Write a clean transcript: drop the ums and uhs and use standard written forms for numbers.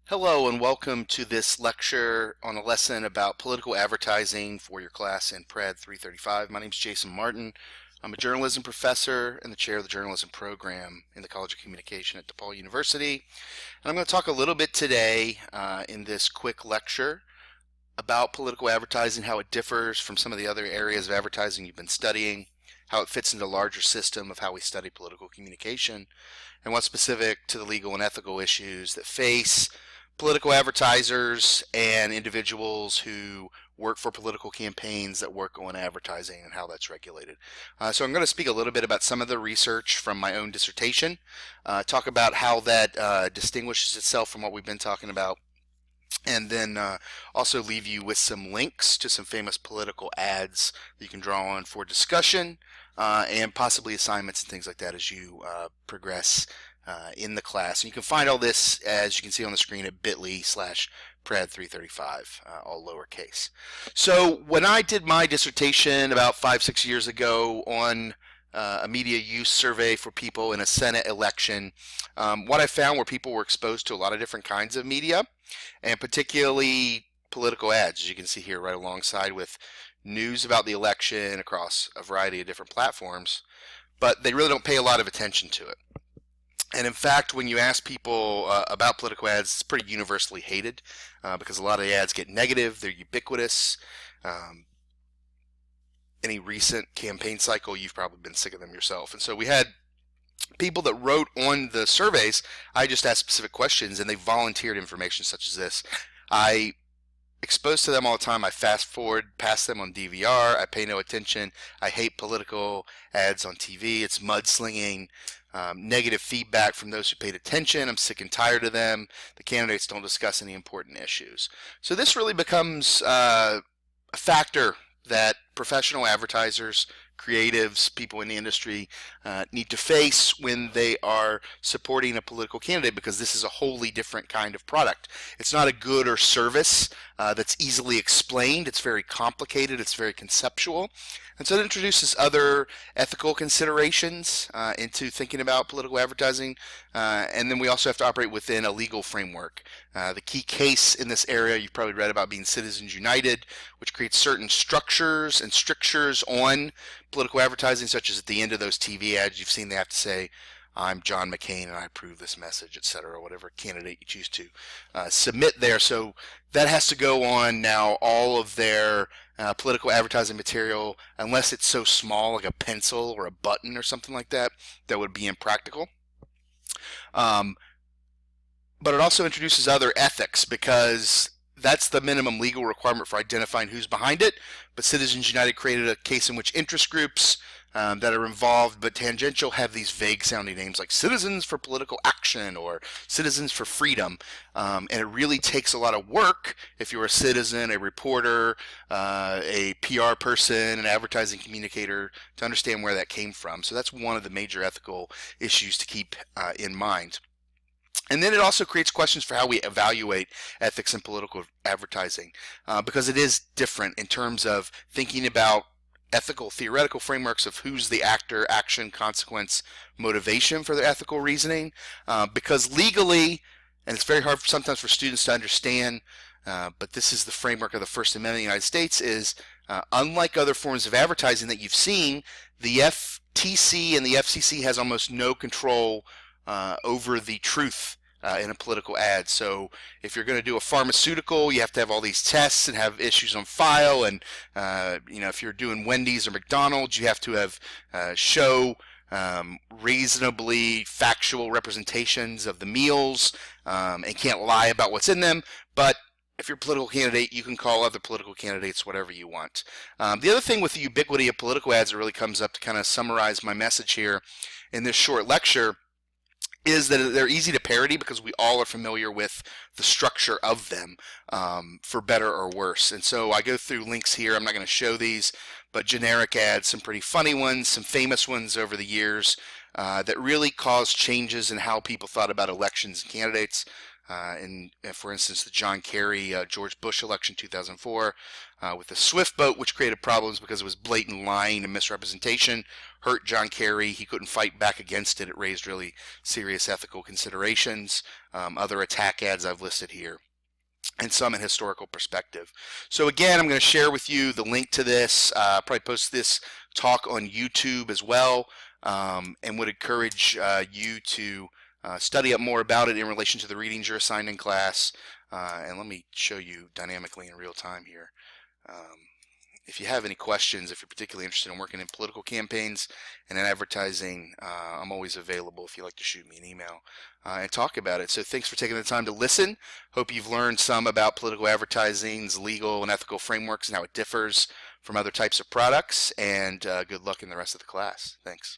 Hello and welcome to this lecture on a lesson about political advertising for your class in PRAD 335. My name is Jason Martin. I'm a journalism professor and the chair of the journalism program in the College of Communication at DePaul University. And I'm going to talk a little bit today in this quick lecture about political advertising, how it differs from some of the other areas of advertising you've been studying, how it fits into a larger system of how we study political communication, and what's specific to the legal and ethical issues that face political advertisers and individuals who work for political campaigns that work on advertising and how that's regulated. So I'm going to speak a little bit about some of the research from my own dissertation, talk about how that distinguishes itself from what we've been talking about, and then also leave you with some links to some famous political ads that you can draw on for discussion and possibly assignments and things like that as you progress in the class. And you can find all this, as you can see on the screen, at bit.ly/PRAD335, all lowercase. So when I did my dissertation about 5-6 years ago on a media use survey for people in a Senate election, what I found were people were exposed to a lot of different kinds of media, and particularly political ads, as you can see here right alongside with news about the election across a variety of different platforms, but they really don't pay a lot of attention to it. And in fact, when you ask people about political ads, it's pretty universally hated because a lot of the ads get negative, they're ubiquitous. Any recent campaign cycle, you've probably been sick of them yourself. And so we had people that wrote on the surveys. I just asked specific questions and they volunteered information such as this. I exposed to them all the time. I fast forward past them on DVR. I pay no attention. I hate political ads on TV. It's mudslinging. Negative feedback from those who paid attention. I'm sick and tired of them. The candidates don't discuss any important issues. So this really becomes a factor that professional advertisers, creatives, people in the industry need to face when they are supporting a political candidate, because this is a wholly different kind of product. It's not a good or service that's easily explained. It's very complicated. It's very conceptual. And so it introduces other ethical considerations into thinking about political advertising. And then we also have to operate within a legal framework. The key case in this area you've probably read about being Citizens United, which creates certain structures and strictures on political advertising, such as at the end of those TV ads you've seen they have to say, "I'm John McCain and I approve this message," etc., or whatever candidate you choose to submit there. So that has to go on now, all of their political advertising material, unless it's so small like a pencil or a button or something like that, that would be impractical. But it also introduces other ethics, because that's the minimum legal requirement for identifying who's behind it. But Citizens United created a case in which interest groups that are involved but tangential have these vague sounding names like Citizens for Political Action or Citizens for Freedom. And it really takes a lot of work if you're a citizen, a reporter, a PR person, an advertising communicator, to understand where that came from. So that's one of the major ethical issues to keep in mind. And then it also creates questions for how we evaluate ethics in political advertising, because it is different in terms of thinking about ethical theoretical frameworks of who's the actor, action, consequence, motivation for their ethical reasoning, because legally, and it's very hard sometimes for students to understand, but this is the framework of the First Amendment of the United States, is unlike other forms of advertising that you've seen, the FTC and the FCC has almost no control over the truth in a political ad. So if you're going to do a pharmaceutical, you have to have all these tests and have issues on file. And if you're doing Wendy's or McDonald's, you have to have show reasonably factual representations of the meals and can't lie about what's in them. But if you're a political candidate, you can call other political candidates whatever you want. The other thing with the ubiquity of political ads that really comes up to kind of summarize my message here in this short lecture is that they're easy to parody because we all are familiar with the structure of them, for better or worse. And so I go through links here. I'm not going to show these, but generic ads, some pretty funny ones, some famous ones over the years that really caused changes in how people thought about elections and candidates. For instance, the John Kerry George Bush election 2004 with the Swift boat, which created problems because it was blatant lying and misrepresentation, hurt John Kerry. He couldn't fight back against it. It raised really serious ethical considerations. Other attack ads I've listed here, and some in historical perspective. So again, I'm going to share with you the link to this, probably post this talk on YouTube as well, and would encourage you to study up more about it in relation to the readings you're assigned in class. And let me show you dynamically in real time here. If you have any questions, if you're particularly interested in working in political campaigns and in advertising, I'm always available if you'd like to shoot me an email and talk about it. So thanks for taking the time to listen. Hope you've learned some about political advertising's legal and ethical frameworks and how it differs from other types of products, and good luck in the rest of the class. Thanks.